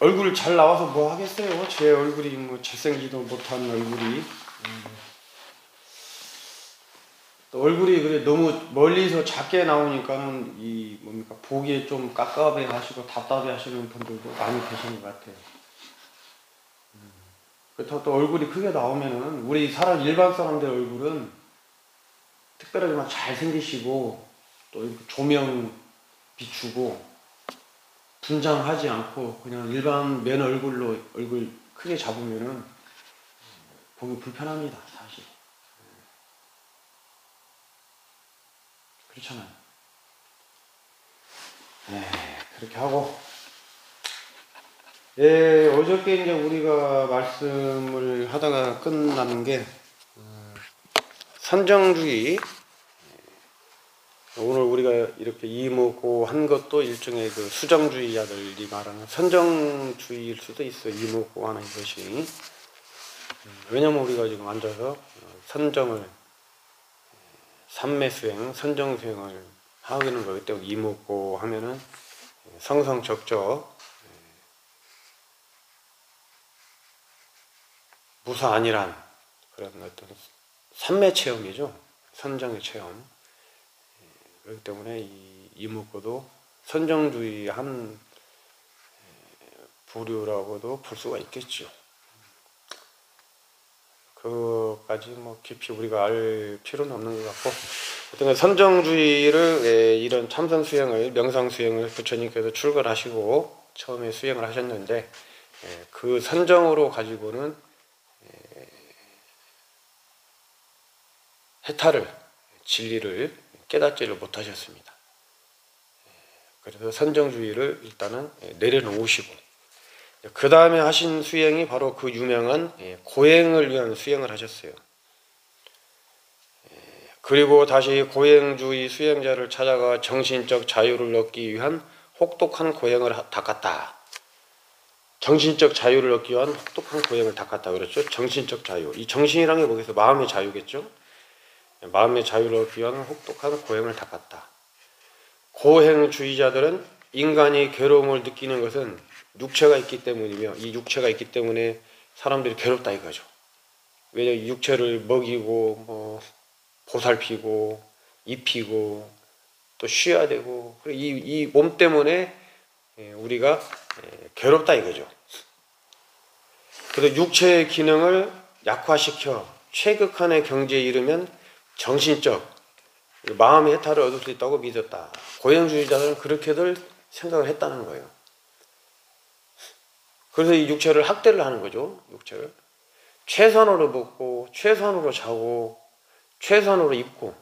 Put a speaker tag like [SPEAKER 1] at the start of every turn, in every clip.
[SPEAKER 1] 얼굴 잘 나와서 뭐 하겠어요. 제 얼굴이 뭐 잘생기도 못한 얼굴이. 또 얼굴이 그래 너무 멀리서 작게 나오니까는 이 뭡니까 보기에 좀 깝깝해 하시고 답답해 하시는 분들도 많이 계신 것 같아요. 그렇다고 또 얼굴이 크게 나오면은 우리 일반 사람들 얼굴은 특별하게 막 잘생기시고 또 이렇게 조명 비추고 분장하지 않고 그냥 일반 맨 얼굴로 얼굴 크게 잡으면은 보기 불편합니다, 사실. 그렇잖아요. 네, 그렇게 하고, 예, 어저께 이제 우리가 말씀을 하다가 끝나는 게, 선정주의, 오늘 우리가 이렇게 이목고 한 것도 일종의 그 수정주의자들이 말하는 선정주의일 수도 있어요. 이목고 하는 것이. 왜냐면 우리가 지금 앉아서 선정을, 삼매수행, 선정수행을 하고 있는 거기 때문에 이목고 하면은 성성적적 무사안일한 그런 어떤 삼매 체험이죠. 선정의 체험. 그렇기 때문에 이 이목고도 선정주의 한 부류라고도 볼 수가 있겠죠. 그까지 뭐 깊이 우리가 알 필요는 없는 것 같고, 어떤 선정주의를 이런 참선 수행을 명상 수행을 부처님께서 출가하시고 처음에 수행을 하셨는데 그 선정으로 가지고는 해탈을 진리를 깨닫지를 못하셨습니다. 그래서 선정주의를 일단은 내려놓으시고 그 다음에 하신 수행이 바로 그 유명한 고행을 위한 수행을 하셨어요. 그리고 다시 고행주의 수행자를 찾아가 정신적 자유를 얻기 위한 혹독한 고행을 닦았다. 정신적 자유를 얻기 위한 혹독한 고행을 닦았다 그랬죠. 정신적 자유. 이 정신이란 게 뭐겠어요? 마음의 자유겠죠. 마음의 자유를 얻기 위한 혹독한 고행을 닦았다. 고행주의자들은 인간이 괴로움을 느끼는 것은 육체가 있기 때문이며 이 육체가 있기 때문에 사람들이 괴롭다 이거죠. 왜냐하면 육체를 먹이고 뭐 보살피고 입히고 또 쉬어야 되고 이 몸 때문에 우리가 괴롭다 이거죠. 그래서 육체의 기능을 약화시켜 최극한의 경지에 이르면 정신적 마음의 해탈을 얻을 수 있다고 믿었다. 고행주의자들은 그렇게들 생각을 했다는 거예요. 그래서 이 육체를 학대를 하는 거죠. 육체를 최선으로 먹고 최선으로 자고 최선으로 입고.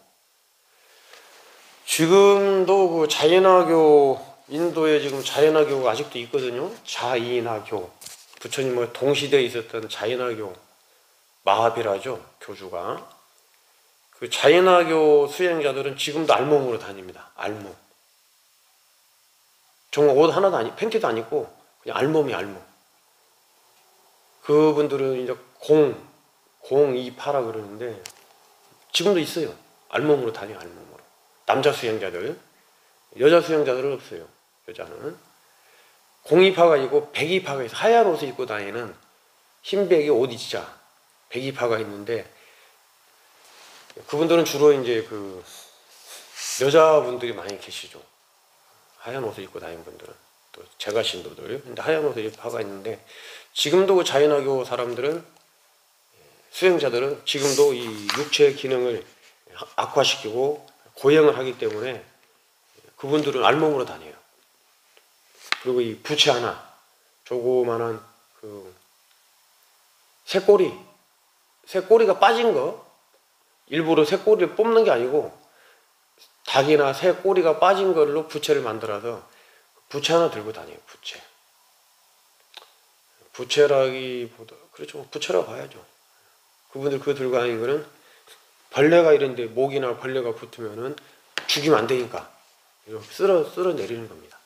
[SPEAKER 1] 지금도 그 자연화교, 인도에 지금 자연화교가 아직도 있거든요. 자인화교. 부처님과 동시대에 있었던 자인화교 마하비라죠, 교주가. 그 자인화교 수행자들은 지금도 알몸으로 다닙니다. 알몸. 정말 옷 하나도 팬티도 안 입고 그냥 알몸이 알몸. 그분들은 이제 공이파라 그러는데 지금도 있어요. 알몸으로 다녀요, 알몸으로. 남자 수행자들. 여자 수행자들은 없어요. 여자는. 공이파가 있고 백이파가 있어. 하얀 옷을 입고 다니는 흰백이 옷 입자. 백이파가 있는데 그분들은 주로 이제 그 여자분들이 많이 계시죠. 하얀 옷을 입고 다니는 분들은. 또 제가 신도들. 근데 하얀 옷을 입고 파가 있는데 지금도 그 자연화교 사람들은 수행자들은 지금도 이 육체의 기능을 악화시키고 고행을 하기 때문에 그분들은 알몸으로 다녀요. 그리고 이 부채 하나, 조그만한 그 새꼬리가 빠진 거, 일부러 새꼬리를 뽑는 게 아니고 닭이나 새꼬리가 빠진 걸로 부채를 만들어서 부채 하나 들고 다녀요. 부채라기보다 그렇죠. 부채라고 봐야죠. 그분들 그거 들고 다니는 거는 벌레가 이런데 목이나 벌레가 붙으면은 죽이면 안 되니까 이렇게 쓸어 내리는 겁니다.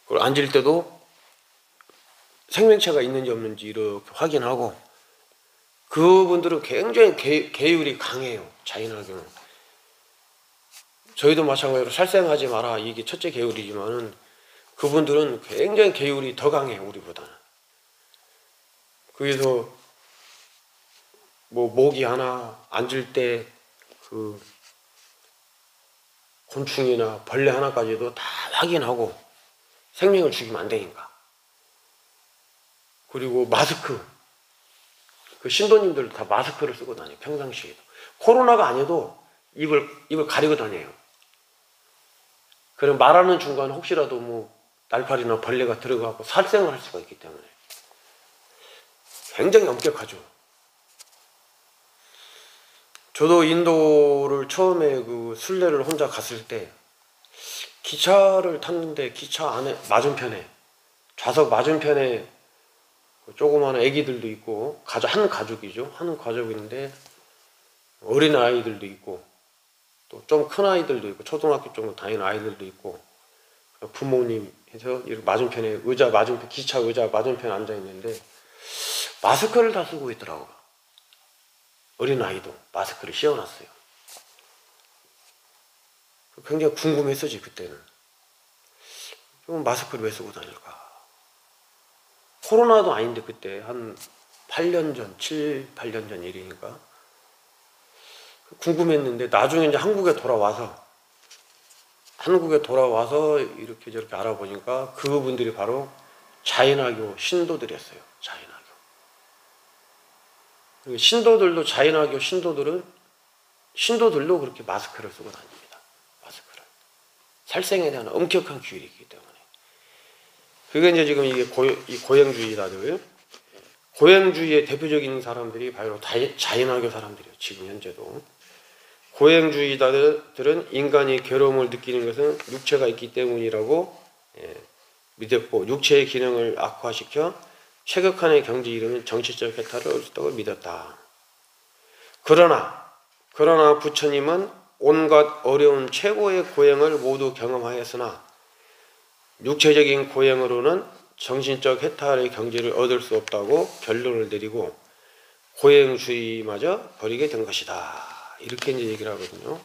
[SPEAKER 1] 그리고 앉을 때도 생명체가 있는지 없는지 이렇게 확인하고. 그분들은 굉장히 계율이 강해요. 자인화교는. 저희도 마찬가지로 살생하지 마라 이게 첫째 계율이지만은 그분들은 굉장히 계율이 더 강해, 우리보다는. 그래서 뭐 모기 하나 앉을 때 그 곤충이나 벌레 하나까지도 다 확인하고 생명을 죽이면 안 되니까. 그리고 마스크, 그 신도님들 다 마스크를 쓰고 다녀요, 평상시에도. 코로나가 아니어도 입을 가리고 다녀요. 그럼 말하는 중간에 혹시라도 뭐 날파리나 벌레가 들어가고 살생을 할 수가 있기 때문에 굉장히 엄격하죠. 저도 인도를 처음에 그 순례를 혼자 갔을 때 기차를 탔는데 기차 안에 맞은편에, 좌석 맞은편에 조그마한 애기들도 있고, 한 가족이죠. 한 가족인데 어린 아이들도 있고 또 좀 큰 아이들도 있고 초등학교 정도 다니는 아이들도 있고, 부모님 해서 이렇게 맞은편에 의자 맞은편, 기차 의자 맞은편에 앉아 있는데 마스크를 다 쓰고 있더라고요. 어린 아이도 마스크를 씌워놨어요. 굉장히 궁금했었지 그때는. 그럼 마스크를 왜 쓰고 다닐까? 코로나도 아닌데 그때 한 8년 전, 7, 8년 전 일이니까 궁금했는데, 나중에 이제 한국에 돌아와서 이렇게 저렇게 알아보니까 그분들이 바로 자인화교 신도들이었어요. 자인화교. 신도들도, 자인화교 신도들도 그렇게 마스크를 쓰고 다닙니다. 마스크를. 살생에 대한 엄격한 규율이 있기 때문에. 그게 이제 지금 이게 이 고행주의자들, 고행주의의 대표적인 사람들이 바로 자인화교 사람들이에요. 지금 현재도. 고행주의자들은 인간이 괴로움을 느끼는 것은 육체가 있기 때문이라고 믿었고, 육체의 기능을 악화시켜 쾌극한의 경지에 이르는 정치적 해탈을 얻을 수 있다고 믿었다. 그러나 부처님은 온갖 어려운 최고의 고행을 모두 경험하였으나 육체적인 고행으로는 정신적 해탈의 경지를 얻을 수 없다고 결론을 내리고 고행주의마저 버리게 된 것이다. 이렇게 이제 얘기를 하거든요.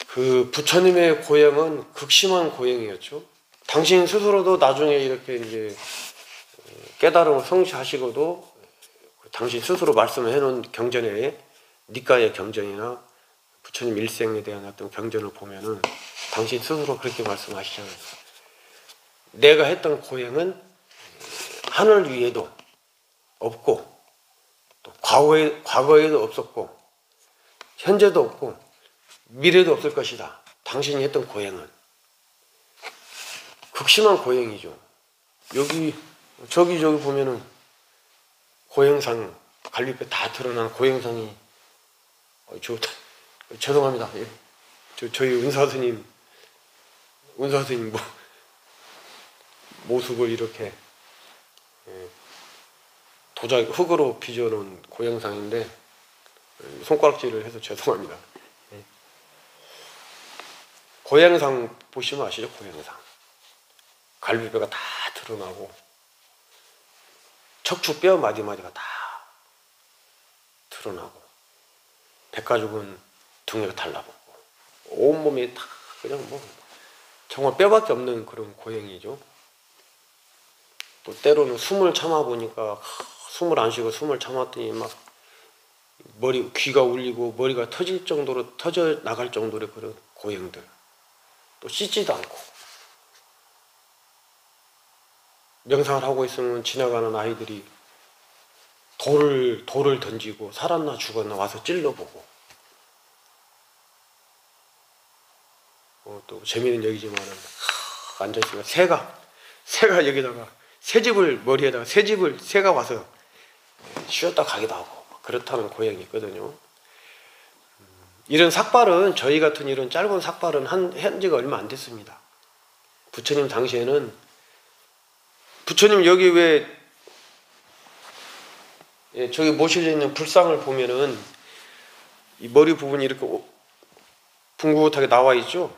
[SPEAKER 1] 그 부처님의 고행은 극심한 고행이었죠. 당신 스스로도 나중에 이렇게 이제 깨달음을 성취하시고도 당신 스스로 말씀을 해놓은 경전에, 니까의 경전이나 부처님 일생에 대한 어떤 경전을 보면은 당신 스스로 그렇게 말씀하시잖아요. 내가 했던 고행은 하늘 위에도 없고, 또 과거에도 없었고, 현재도 없고, 미래도 없을 것이다. 당신이 했던 고행은. 극심한 고행이죠. 저기 보면은 고행상, 갈비뼈 다 드러난 고행상이, 죄송합니다. 저희 은사스님 모습을 이렇게 흙으로 빚어놓은 고행상인데, 손가락질을 해서 죄송합니다. 고행상 보시면 아시죠? 고행상. 갈비뼈가 다 드러나고, 척추뼈 마디마디가 다 드러나고, 백가죽은 등에가 달라붙고, 온몸이 다 그냥 정말 뼈밖에 없는 그런 고행이죠. 또 때로는 숨을 참아보니까, 숨을 안 쉬고 숨을 참았더니 막 귀가 울리고 머리가 터져 나갈 정도의 그런 고행들. 또 씻지도 않고, 명상을 하고 있으면 지나가는 아이들이 돌을 던지고 살았나 죽었나 와서 찔러보고, 또 재미있는 얘기지만은 앉아있으면 새가 여기다가 머리에다가 새가 와서 쉬었다 가기도 하고 그렇다는 고행이 있거든요. 이런 삭발은, 저희 같은 이런 짧은 삭발은 한 지가 얼마 안 됐습니다. 부처님 당시에는, 부처님 여기 저기 모셔져 있는 불상을 보면은 이 머리 부분이 이렇게 붕긋하게 나와 있죠.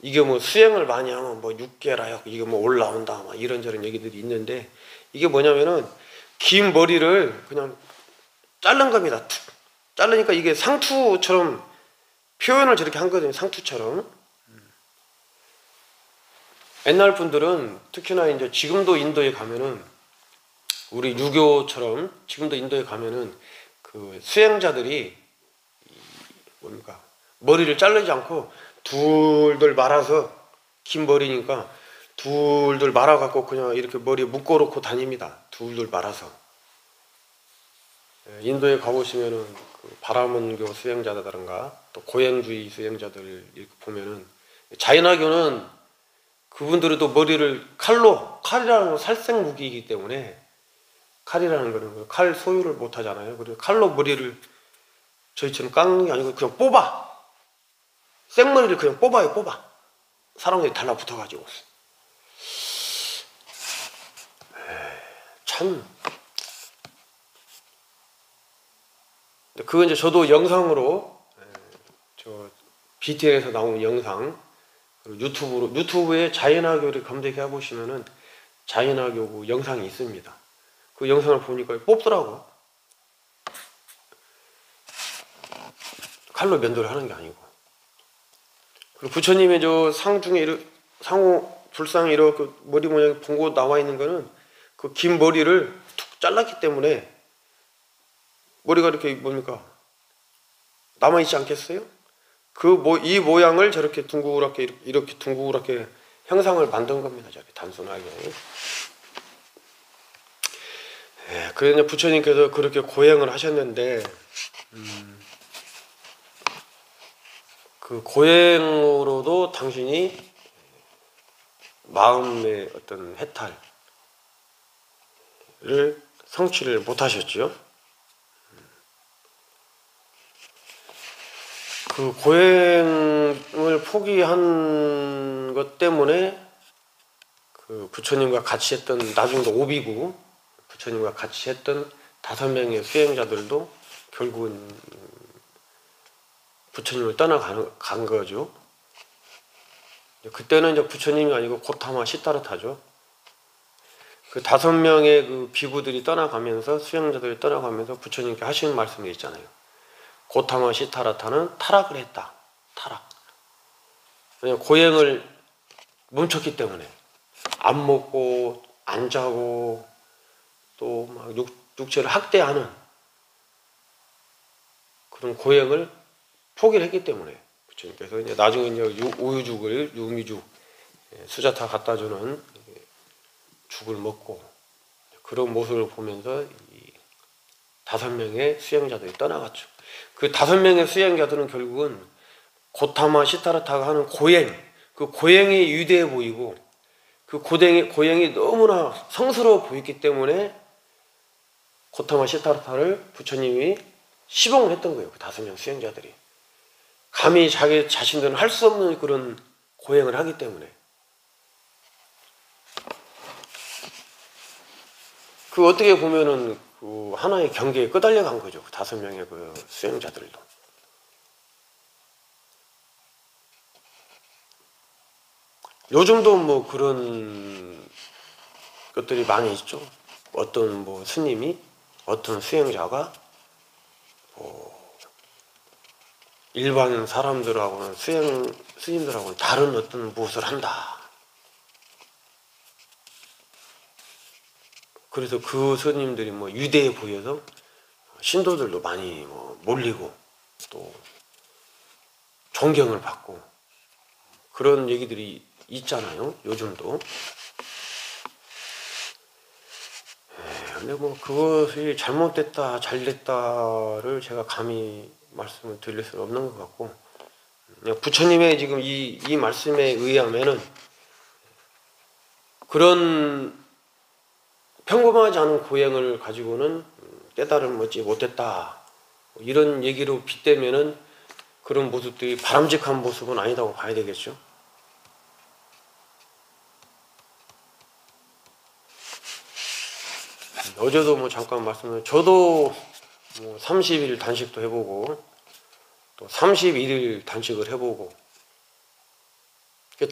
[SPEAKER 1] 이게 뭐 수행을 많이 하면 뭐 육계라, 이게 뭐 올라온다, 막 이런저런 얘기들이 있는데, 이게 뭐냐면은 긴 머리를 그냥 자른 겁니다. 자르니까 이게 상투처럼 표현을 저렇게 한 거거든요. 상투처럼. 옛날 분들은 특히나 이제 지금도 인도에 가면은 우리 유교처럼 지금도 인도에 가면은 그 수행자들이 뭡니까 머리를 자르지 않고 둘둘 말아서 긴 머리니까 둘둘 말아갖고 그냥 이렇게 머리에 묶어놓고 다닙니다. 둘둘 말아서. 인도에 가보시면은 그 바라문교 수행자들인가 또 고행주의 수행자들 이렇게 보면은 자인화교는 그분들은 또 머리를 칼이라는 건 살생 무기이기 때문에 칼이라는 거는 칼 소유를 못 하잖아요. 그래서 칼로 머리를 저희처럼 깎는 게 아니고 그냥 뽑아. 생머리를 그냥 뽑아. 사람들이 달라붙어가지고. 참. 그거 이제 저도 영상으로 저 BTN에서 나온 영상 유튜브에 자연화교를 검색해 보시면은 자연화교 영상이 있습니다. 그 영상을 보니까 뽑더라고. 칼로 면도를 하는 게 아니고. 그리고 부처님의 저 상 중에 상호 불상에 이렇게 머리 모양이 봉고 나와 있는 거는 그 긴 머리를 툭 잘랐기 때문에 머리가 이렇게 뭡니까 남아 있지 않겠어요? 이 모양을 저렇게 둥그랗게 이렇게 둥그랗게 형상을 만든 겁니다. 저렇게 단순하게. 그래서 부처님께서 그렇게 고행을 하셨는데 그 고행으로도 당신이 마음의 어떤 해탈을 성취를 못하셨죠. 그 고행을 포기한 것 때문에 그 부처님과 같이 했던 나중에 오비구 부처님과 같이 했던 5명의 수행자들도 결국은 부처님을 떠나간 거죠. 그때는 이제 부처님이 아니고 고타마 시타르타죠. 그 5명의 그 비구들이 떠나가면서 수행자들이 떠나가면서 부처님께 하시는 말씀이 있잖아요. 고타마 시타르타는 타락을 했다. 타락. 왜냐면 고행을 멈췄기 때문에 안 먹고 안 자고 또 막 육체를 학대하는 그런 고행을 포기를 했기 때문에 부처님께서 이제 나중에 이제 우유죽을 유미죽 수자타 갖다 주는 죽을 먹고 그런 모습을 보면서 이 5명의 수행자들이 떠나갔죠. 그 5명의 수행자들은 결국은 고타마 시타르타가 하는 고행, 그 고행이 위대해 보이고 그 고행이 너무나 성스러워 보였기 때문에 고타마 시타르타를 부처님이 시봉을 했던 거예요. 그 5명 수행자들이. 감히 자기 자신들은 할 수 없는 그런 고행을 하기 때문에. 그 어떻게 보면은 그 하나의 경계에 끄달려 간 거죠. 그 5명의 그 수행자들도. 요즘도 뭐 그런 것들이 많이 있죠. 어떤 뭐 스님이 어떤 수행자가 일반 사람들하고는 스님들하고는 다른 어떤 무엇을 한다. 그래서 그 스님들이 뭐 위대해 보여서 신도들도 많이 뭐 몰리고 또 존경을 받고 그런 얘기들이 있잖아요. 요즘도. 근데 뭐 그것이 잘못됐다 잘됐다를 제가 감히 말씀을 드릴 수는 없는 것 같고 부처님의 지금 이 말씀에 의하면은 그런 평범하지 않은 고행을 가지고는 깨달음을 얻지 못했다 이런 얘기로 빗대면은 그런 모습들이 바람직한 모습은 아니다고 봐야 되겠죠. 어제도 뭐 잠깐 말씀드렸는데 저도 뭐 30일 단식도 해보고 또 31일 단식을 해보고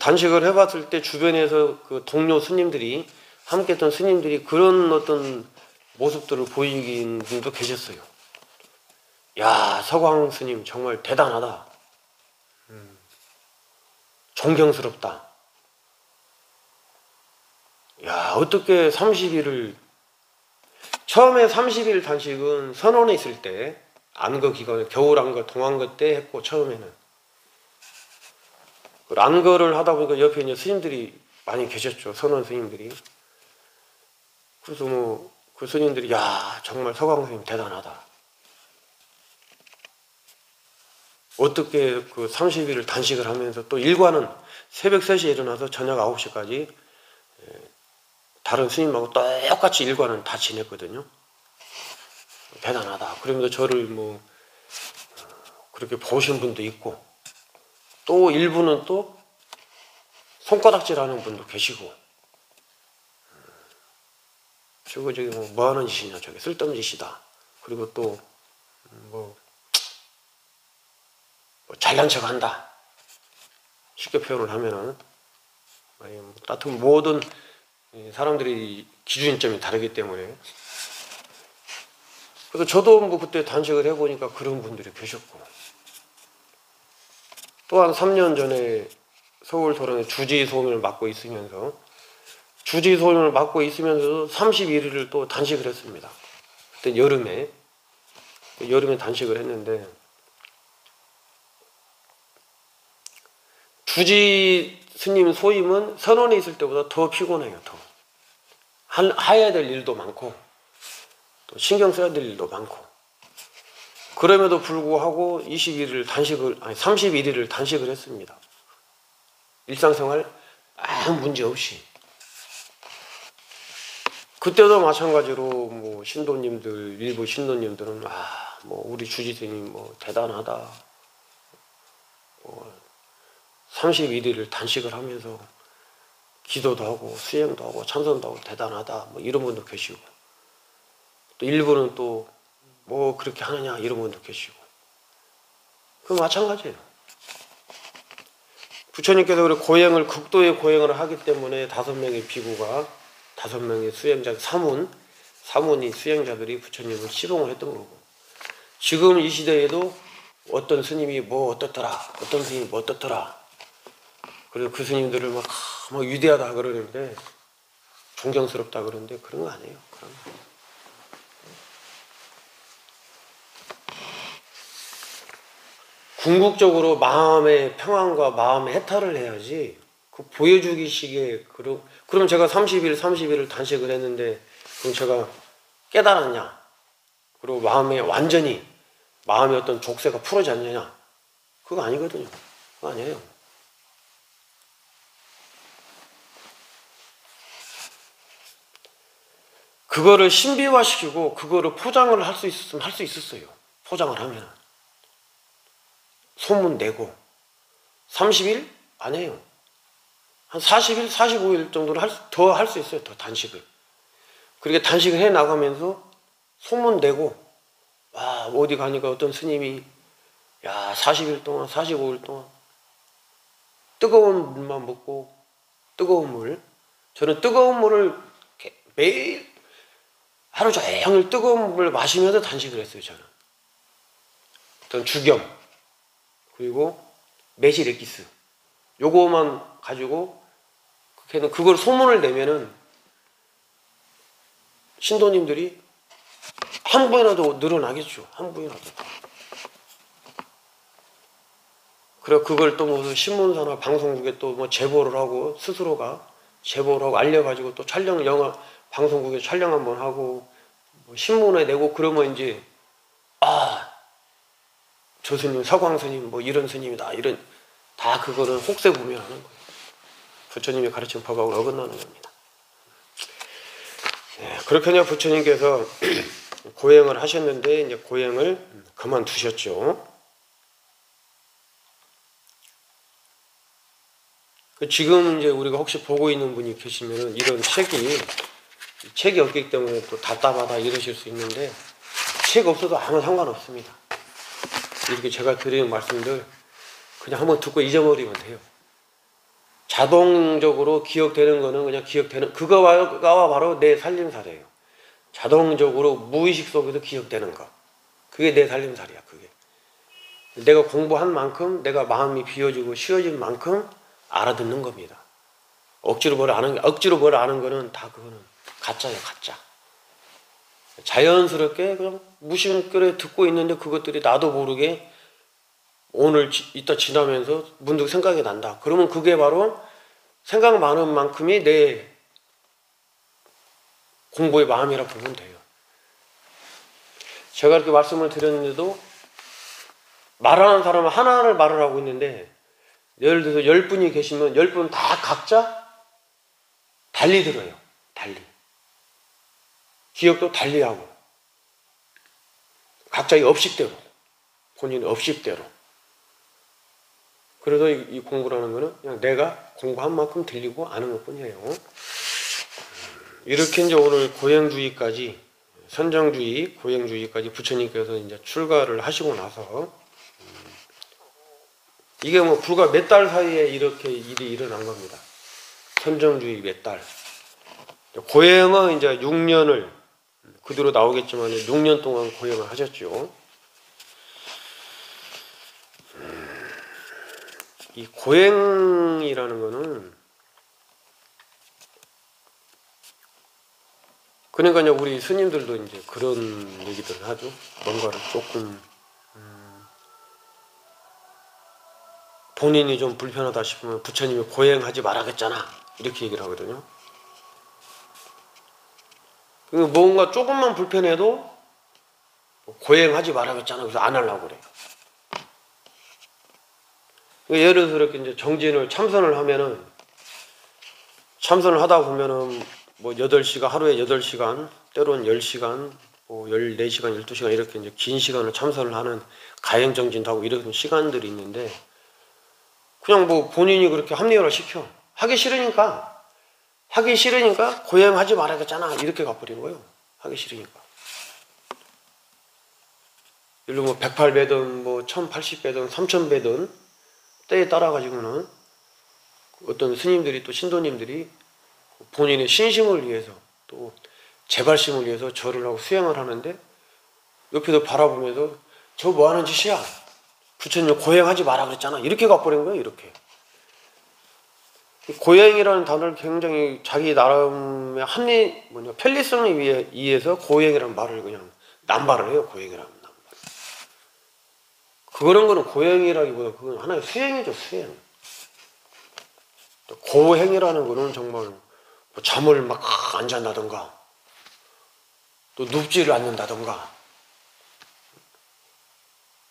[SPEAKER 1] 단식을 해봤을 때 주변에서 그 동료 스님들이 함께 했던 스님들이 그런 어떤 모습들을 보이긴 분도 계셨어요. 야, 서광 스님 정말 대단하다. 존경스럽다. 야, 어떻게 30일을, 처음에 30일 단식은 선원에 있을 때, 안거 기간에, 겨울 안거, 동안거 때 했고, 처음에는. 안거를 하다 보니까 옆에 이제 스님들이 많이 계셨죠. 선원 스님들이. 그래서 뭐, 그 스님들이, 야, 정말 서광 스님 대단하다. 어떻게 그 30일을 단식을 하면서 또 일과는 새벽 3시에 일어나서 저녁 9시까지 다른 스님하고 똑같이 일과는 다 지냈거든요. 대단하다. 그러면서 저를 뭐 그렇게 보신 분도 있고, 또 일부는 또 손가락질하는 분도 계시고, 저기 뭐 하는 짓이냐, 저게 쓸데없는 짓이다. 그리고 또 뭐 잘난 척한다. 쉽게 표현을 하면은, 하여튼 모든 사람들이 기준점이 다르기 때문에. 그래서 저도 뭐 그때 단식을 해보니까 그런 분들이 계셨고, 또한 3년 전에 서울 토론에 주지소임을 맡고 있으면서 31일을 또 단식을 했습니다. 그때 여름에 단식을 했는데, 주지 스님 소임은 선원에 있을 때보다 더 피곤해요. 더 해야 될 일도 많고 또 신경 써야 될 일도 많고, 그럼에도 불구하고 31일을 단식을 했습니다. 일상생활 아무 문제 없이. 그때도 마찬가지로 뭐 신도님들, 일부 신도님들은 뭐 우리 주지 스님 뭐 대단하다. 31일을 단식을 하면서 기도도 하고 수행도 하고 참선도 하고 대단하다. 뭐 이런 분도 계시고, 또 일부는 또 뭐 그렇게 하느냐 이런 분도 계시고. 그 마찬가지예요. 부처님께서 우리 극도의 고행을 하기 때문에 5명의 비구가, 5명의 수행자, 사문이 수행자들이 부처님을 시봉을 했던 거고, 지금 이 시대에도 어떤 스님이 뭐 어떻더라, 어떤 스님이 뭐 어떻더라, 그리고 그 스님들을 막 위대하다 그러는데, 존경스럽다 그러는데, 그런 거 아니에요. 그런 거. 궁극적으로 마음의 평안과 마음의 해탈을 해야지, 그 보여주기식의 그럼 제가 30일을 단식을 했는데, 그럼 제가 깨달았냐? 그리고 마음의 어떤 족쇄가 풀어지 않느냐? 그거 아니거든요. 그거 아니에요. 그거를 신비화시키고 그거를 포장을 할 수 있었으면 할 수 있었어요. 포장을 하면. 소문 내고 30일? 안 해요. 한 40일, 45일 정도는 더 할 수 있어요. 더 단식을. 그렇게 단식을 해 나가면서 소문 내고, 어디 가니까 어떤 스님이 40일 동안, 45일 동안 뜨거운 물만 먹고, 저는 뜨거운 물을 매일 하루 종일 뜨거운 물을 마시면서 단식을 했어요. 저는 어떤 주겸, 그리고 매실 엑기스, 요거만 가지고 그걸 소문을 내면은 신도님들이 한 분이라도 늘어나겠죠. 한 분이라도. 그래, 그걸 또 무슨 신문사나 방송국에 또 뭐 제보를 하고, 스스로가 제보를 하고 알려가지고 또 방송국에 촬영 한번 하고, 뭐 신문에 내고, 그러면 이제 저 스님, 서광 스님, 뭐 이런 스님이다, 다 그거는 혹세부면하는 거예요. 부처님이 가르친 법하고 어긋나는 겁니다. 그렇게 그냥 부처님께서 고행을 하셨는데, 이제 고행을 그만두셨죠. 지금 이제 우리가 혹시 보고 있는 분이 계시면은 이런 책이 없기 때문에 또 답답하다 이러실 수 있는데, 책 없어도 아무 상관없습니다. 이렇게 제가 드리는 말씀들 그냥 한번 듣고 잊어버리면 돼요. 자동적으로 기억되는 거는 그냥 그거가 바로 내 살림살이에요. 자동적으로 무의식 속에서 기억되는 거, 그게 내 살림살이야. 그게 내가 공부한 만큼, 내가 마음이 비워지고 쉬워진 만큼 알아듣는 겁니다. 억지로 뭘 아는 거는 다 그거는 가짜예요, 가짜. 자연스럽게 그냥 무심결에 듣고 있는데 그것들이 나도 모르게 오늘 이따 지나면서 문득 생각이 난다. 그러면 그게 바로 생각 많은 만큼이 내 공부의 마음이라 보면 돼요. 제가 이렇게 말씀을 드렸는데도 말하는 사람은 하나를 말을 하고 있는데 예를 들어서 10분이 계시면 10분 다 각자 달리 들어요. 달리. 기억도 달리하고 각자의 업식대로, 본인의 업식대로. 그래서 이 공부라는 거는 그냥 내가 공부한 만큼 들리고 아는 것뿐이에요. 이렇게 이제 오늘 고행주의까지, 선정주의, 고행주의까지 부처님께서 이제 출가를 하시고 나서 이게 뭐 불과 몇 달 사이에 이렇게 일이 일어난 겁니다. 선정주의 몇 달. 고행은 이제 6년을 그대로 나오겠지만 6년 동안 고행을 하셨죠. 이 고행이라는 거는 그러니까 이제 우리 스님들도 이제 그런 얘기들을 하죠. 뭔가를 조금 본인이 좀 불편하다 싶으면 부처님이 고행하지 말아겠잖아 이렇게 얘기를 하거든요. 뭔가 조금만 불편해도 고행하지 말아겠잖아 그래서 안 하려고 그래요. 예를 들어서 이렇게 이제 정진을 참선을 하면은 참선을 하다 보면은 뭐 8시간 하루에 8시간 때로는 10시간 뭐 14시간 12시간 이렇게 이제 긴 시간을 참선을 하는 가행 정진도 하고 이런 시간들이 있는데 그냥 뭐 본인이 그렇게 합리화를 시켜 하기 싫으니까 고행하지 말아야겠잖아 이렇게 가버린 거예요. 하기 싫으니까. 예를 들어 뭐 108배든 뭐 1080배든 3000배든 때에 따라 가지고는 어떤 스님들이 또 신도님들이 본인의 신심을 위해서 또 제발심을 위해서 절을 하고 수행을 하는데 옆에서 바라보면서 저 뭐 하는 짓이야? 부처님 고행하지 마라 그랬잖아. 이렇게 가버린 거예요. 이렇게. 고행이라는 단어를 굉장히 자기 나름의 편리성에 의해서 고행이라는 말을 그냥 남발을 해요. 고행이라는 남발. 그런 거는 고행이라기보다 그건 하나의 수행이죠. 수행. 고행이라는 거는 정말 뭐 잠을 막 안 잔다던가 또 눕지를 않는다던가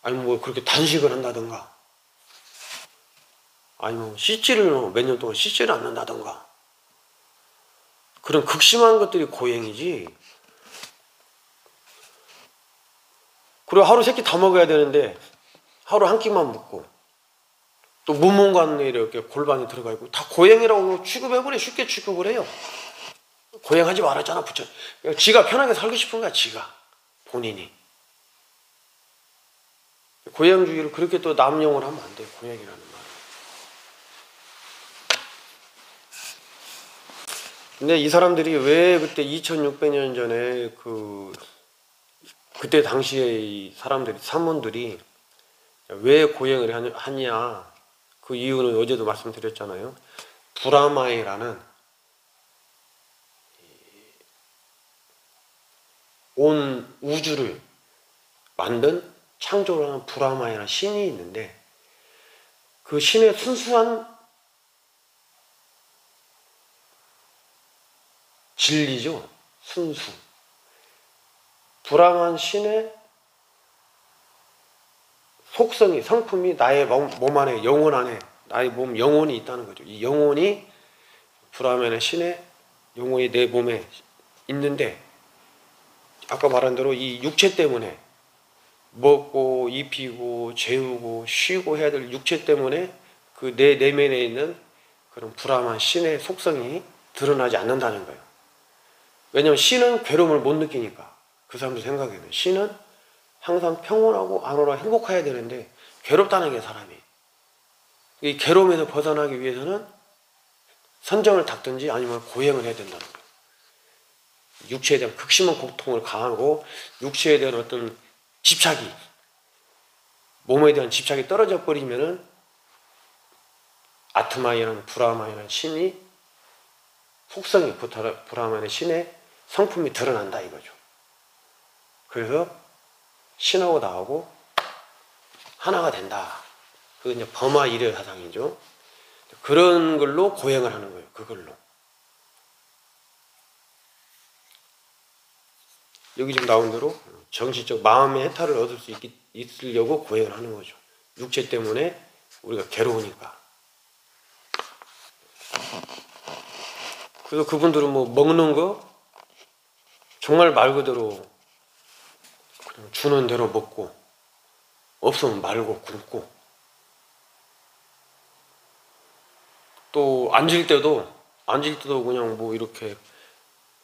[SPEAKER 1] 아니면 뭐 그렇게 단식을 한다던가 아니면 씻지를 몇 년 동안 씻지를 않는다던가 그런 극심한 것들이 고행이지. 그리고 하루 3끼 다 먹어야 되는데 하루 한 끼만 먹고 또 무문관에 이렇게 골반이 들어가 있고 다 고행이라고 취급해버려. 쉽게 취급을 해요. 고행하지 말았잖아 부처. 지가 편하게 살고 싶은 거야. 지가 본인이. 고행주의를 그렇게 또 남용을 하면 안 돼요. 고행이라는 말. 근데 이 사람들이 왜 그때 2600년 전에 그때 당시에 이 사람들이 산문들이 왜 고행을 하냐 그 이유는 어제도 말씀드렸잖아요. 브라마이라는 온 우주를 만든 창조를 하는 브라마이라는 신이 있는데 그 신의 순수한 진리죠. 순수. 브라만 신의 속성이, 성품이 나의 몸 안에, 영혼 안에, 나의 몸 영혼이 있다는 거죠. 이 영혼이 브라만의 신의 영혼이 내 몸에 있는데 아까 말한 대로 이 육체 때문에 먹고 입히고 재우고 쉬고 해야 될 육체 때문에 그 내 내면에 있는 그런 불안한 신의 속성이 드러나지 않는다는 거예요. 왜냐하면 신은 괴로움을 못 느끼니까. 그 사람들 생각에는 신은 항상 평온하고 안오라 행복해야 되는데 괴롭다는 게 사람이. 이 괴로움에서 벗어나기 위해서는 선정을 닦든지 아니면 고행을 해야 된다는 거예요. 육체에 대한 극심한 고통을 강하고 육체에 대한 어떤 집착이, 몸에 대한 집착이 떨어져 버리면은 아트마이라는 브라마이라는 신이 속성이 브라만의 신의 성품이 드러난다 이거죠. 그래서 신하고 나하고 하나가 된다. 그게 이제 범화 일의 사상이죠. 그런 걸로 고행을 하는 거예요. 그걸로. 여기 지금 나온 대로 정신적 마음의 해탈을 얻을 수 있으려고 고행을 하는 거죠. 육체 때문에 우리가 괴로우니까. 그래서 그분들은 뭐 먹는 거 정말 말 그대로 그냥 주는 대로 먹고 없으면 말고 굶고, 또 앉을 때도 그냥 뭐 이렇게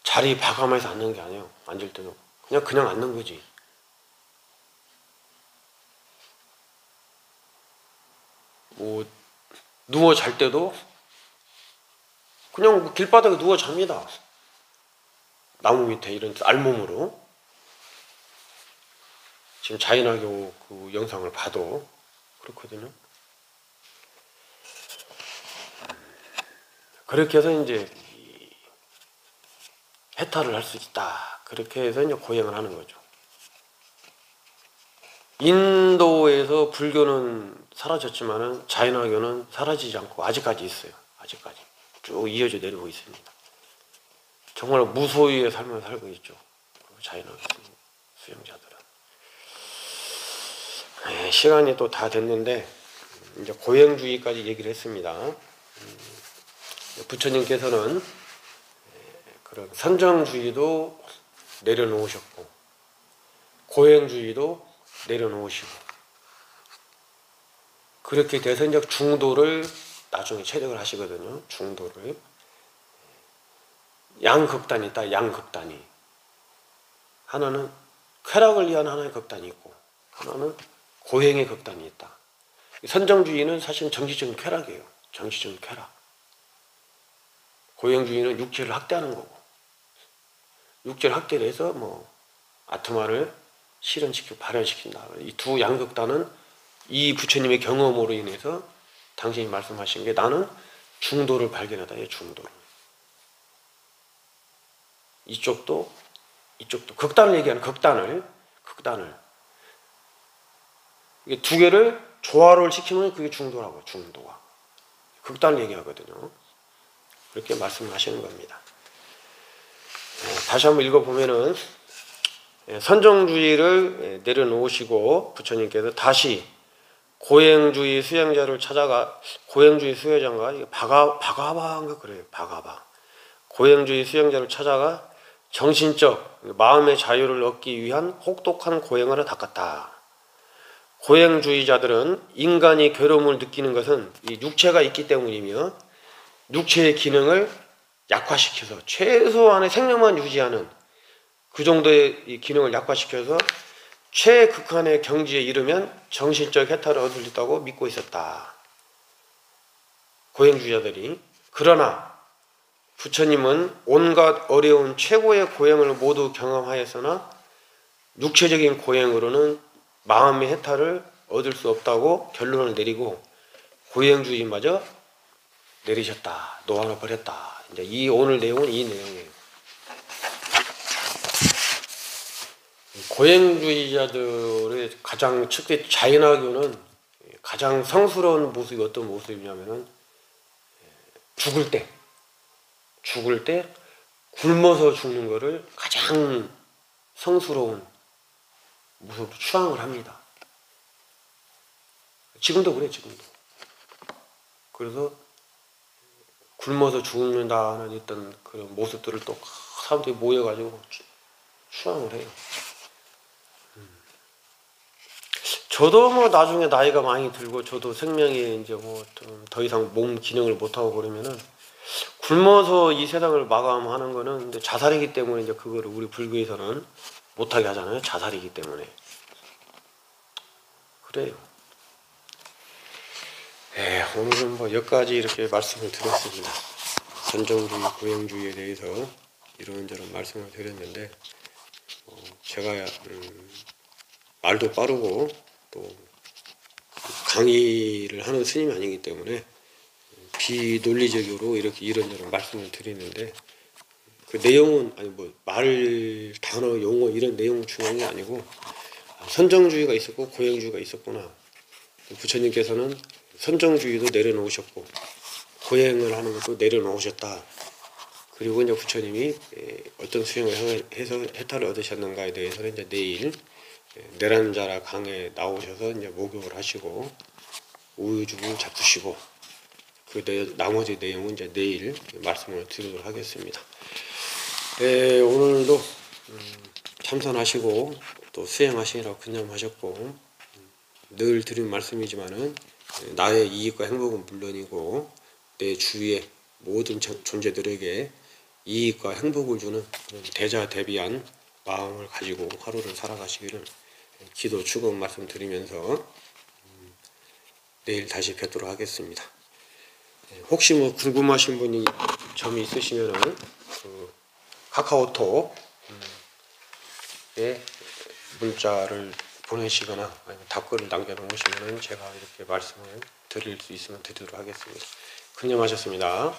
[SPEAKER 1] 자리 봐가면서 앉는 게 아니에요. 앉을 때도 그냥 앉는 거지. 뭐 누워 잘 때도 그냥 길바닥에 누워 잡니다. 나무 밑에 이런 알몸으로. 지금 자연학교 그 영상을 봐도 그렇거든요. 그렇게 해서 이제 해탈을 할 수 있다. 그렇게 해서 이제 고행을 하는 거죠. 인도에서 불교는 사라졌지만은 자연학교는 사라지지 않고 아직까지 있어요. 아직까지 쭉 이어져 내려오고 있습니다. 정말 무소유의 삶을 살고 있죠. 자연학교 수행자들은. 네, 시간이 또 다 됐는데 이제 고행주의까지 얘기를 했습니다. 부처님께서는 그런 선정주의도 내려놓으셨고 고행주의도 내려놓으시고, 그렇게 돼서 이제 중도를 나중에 체득을 하시거든요. 중도를. 양극단이 있다. 양극단이. 하나는 쾌락을 위한 하나의 극단이 있고 하나는 고행의 극단이 있다. 선정주의는 사실 정치적인 쾌락이에요. 정치적인 쾌락. 고행주의는 육체를 학대하는 거고, 육체를 학대를 해서 뭐 아트마를 실현시키고 발현시킨다. 이 두 양극단은 이 부처님의 경험으로 인해서 당신이 말씀하신 게 나는 중도를 발견하다. 중도를. 이쪽도 극단을 얘기하는 극단을 이게 두 개를 조화를 시키면 그게 중도라고. 중도가 극단을 얘기하거든요. 그렇게 말씀하시는 겁니다. 다시 한번 읽어보면은 선정주의를 내려놓으시고 부처님께서 다시 고행주의 수행자를 찾아가, 고행주의 수행자가 바가바인가 그래요. 바가바. 고행주의 수행자를 찾아가 정신적 마음의 자유를 얻기 위한 혹독한 고행을 닦았다. 고행주의자들은 인간이 괴로움을 느끼는 것은 이 육체가 있기 때문이며 육체의 기능을 약화시켜서 최소한의 생명만 유지하는 그 정도의 이 기능을 약화시켜서 최극한의 경지에 이르면 정신적 해탈을 얻을 수 있다고 믿고 있었다. 고행주의자들이. 그러나 부처님은 온갖 어려운 최고의 고행을 모두 경험하였으나 육체적인 고행으로는 마음의 해탈을 얻을 수 없다고 결론을 내리고 고행주의마저 내리셨다. 놓아놔 버렸다. 이제 이 오늘 내용은 이 내용이에요. 고행주의자들의 가장 특히 자연학교는 가장 성스러운 모습이 어떤 모습이냐면은 죽을 때 굶어서 죽는 것을 가장 성스러운 모습으로 추앙을 합니다. 지금도 그래, 지금도. 그래서 굶어서 죽는다는 어떤 그런 모습들을 또 사람들이 모여가지고 추앙을 해요. 저도 뭐 나중에 나이가 많이 들고 저도 생명이 이제 뭐 좀 더 이상 몸 기능을 못하고 그러면은 굶어서 이 세상을 마감하는 거는 근데 자살이기 때문에 이제 그거를 우리 불교에서는 못하게 하잖아요. 자살이기 때문에. 그래요. 오늘은 뭐 여기까지 이렇게 말씀을 드렸습니다. 선정주의, 고행주의에 대해서 이런저런 말씀을 드렸는데 제가 말도 빠르고 또 강의를 하는 스님이 아니기 때문에 비논리적으로 이렇게 이런저런 말씀을 드리는데 그 내용은 아니 뭐 말 단어 용어 이런 내용 중요한 게 아니고 선정주의가 있었고 고행주의가 있었구나. 부처님께서는 선정주의도 내려놓으셨고 고행을 하는 것도 내려놓으셨다. 그리고 이제 부처님이 어떤 수행을 해서 해탈을 얻으셨는가에 대해서는 이제 내일 내란자라 강에 나오셔서 이제 목욕을 하시고 우유죽을 잡수시고 그 나머지 내용은 이제 내일 말씀을 드리도록 하겠습니다. 오늘도 참선하시고 또 수행하시느라고 근념하셨고 늘 드린 말씀이지만은 나의 이익과 행복은 물론이고 내 주위의 모든 존재들에게 이익과 행복을 주는 대자대비한 마음을 가지고 하루를 살아가시기를 기도 축원 말씀드리면서 내일 다시 뵙도록 하겠습니다. 혹시 뭐 궁금하신 분이 점이 있으시면은 그 카카오톡에 문자를 보내시거나 아니면 답글을 남겨놓으시면은 제가 이렇게 말씀을 드릴 수 있으면 드리도록 하겠습니다. 근념하셨습니다.